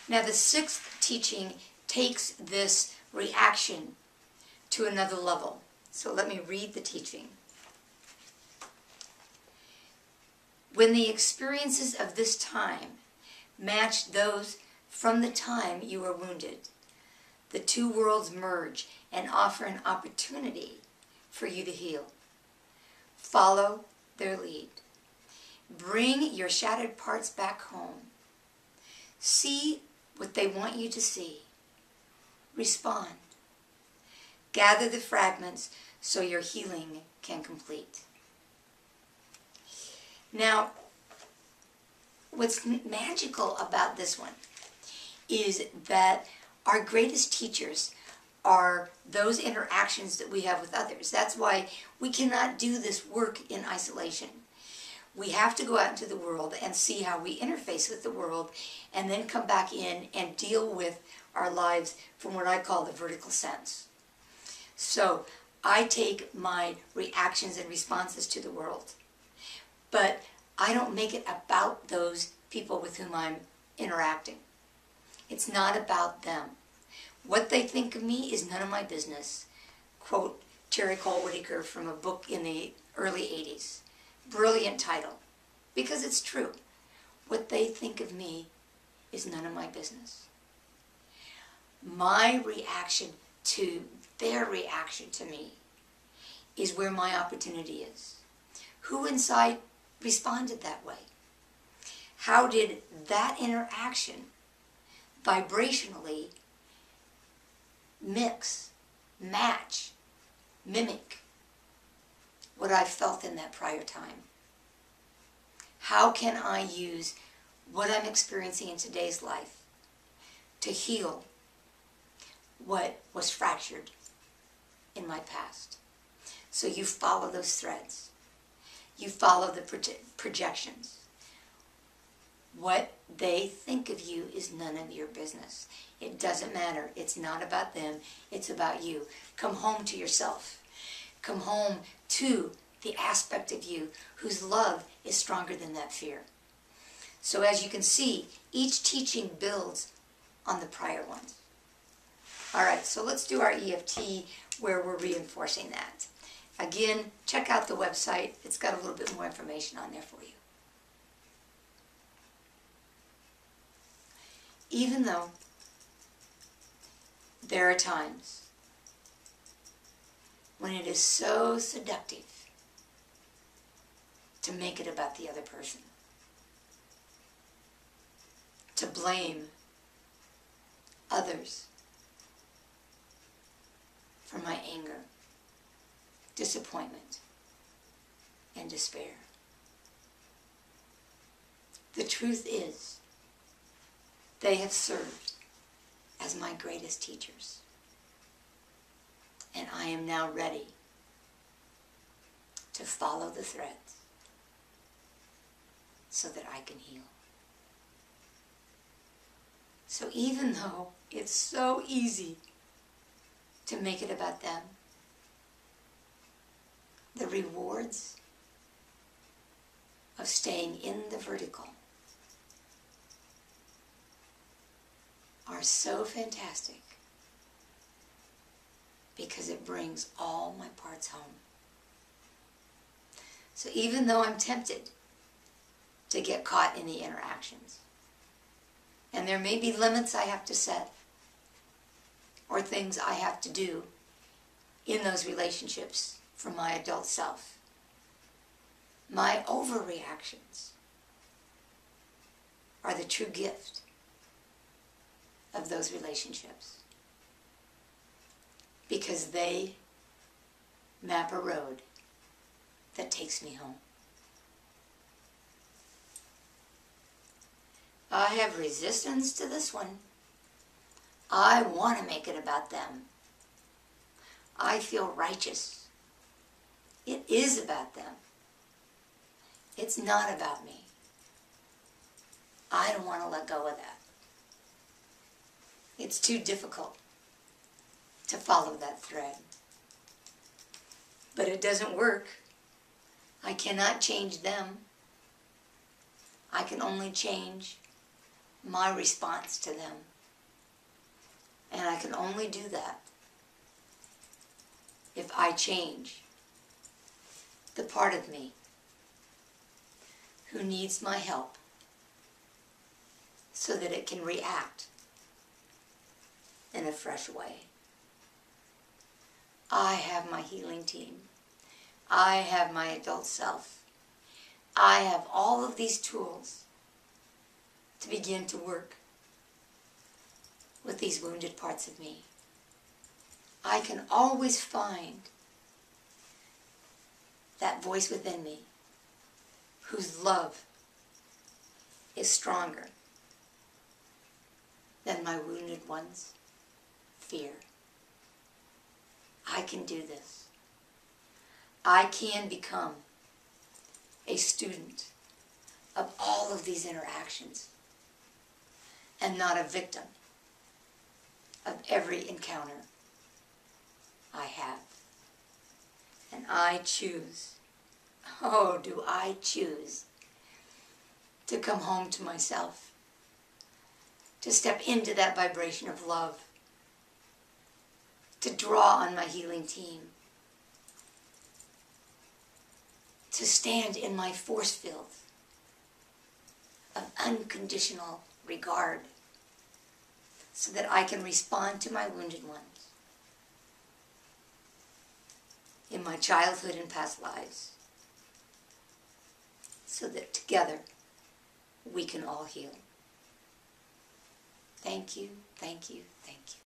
Now the sixth teaching takes this reaction to another level. So let me read the teaching. When the experiences of this time match those from the time you were wounded, the two worlds merge and offer an opportunity for you to heal. Follow their lead. Bring your shattered parts back home. See what they want you to see. Respond. Gather the fragments so your healing can complete. Now, what's magical about this one is that our greatest teachers are those interactions that we have with others. That's why we cannot do this work in isolation. We have to go out into the world and see how we interface with the world and then come back in and deal with our lives from what I call the vertical sense. So I take my reactions and responses to the world, but I don't make it about those people with whom I'm interacting. It's not about them. What they think of me is none of my business. Quote Terry Cole Whitaker from a book in the early 80s. Brilliant title, because it's true. What they think of me is none of my business. My reaction to their reaction to me is where my opportunity is. Who inside responded that way? How did that interaction vibrationally mix, match, mimic what I felt in that prior time? How can I use what I'm experiencing in today's life to heal what was fractured in my past? So you follow those threads. You follow the projections. What they think of you is none of your business. It doesn't matter. It's not about them. It's about you. Come home to yourself. Come home to the aspect of you whose love is stronger than that fear. So as you can see, each teaching builds on the prior ones. All right, so let's do our EFT where we're reinforcing that. Again, check out the website. It's got a little bit more information on there for you. Even though there are times when it is so seductive to make it about the other person, to blame others for my anger, disappointment, and despair. The truth is, they have served as my greatest teachers. And I am now ready to follow the threads so that I can heal. So even though it's so easy to make it about them, the rewards of staying in the vertical are so fantastic because it brings all my parts home. So even though I'm tempted to get caught in the interactions, and there may be limits I have to set or things I have to do in those relationships for my adult self, my overreactions are the true gift of those relationships, because they map a road that takes me home. I have resistance to this one. I want to make it about them. I feel righteous. It is about them. It's not about me. I don't want to let go of that. It's too difficult to follow that thread. But it doesn't work. I cannot change them. I can only change my response to them. And I can only do that if I change the part of me who needs my help so that it can react in a fresh way. I have my healing team. I have my adult self. I have all of these tools to begin to work with these wounded parts of me. I can always find that voice within me whose love is stronger than my wounded one's fear. I can do this. I can become a student of all of these interactions and not a victim of every encounter I have. And I choose, oh, do I choose to come home to myself, to step into that vibration of love, to draw on my healing team, to stand in my force field of unconditional regard so that I can respond to my wounded ones in my childhood and past lives so that together we can all heal. Thank you, thank you, thank you.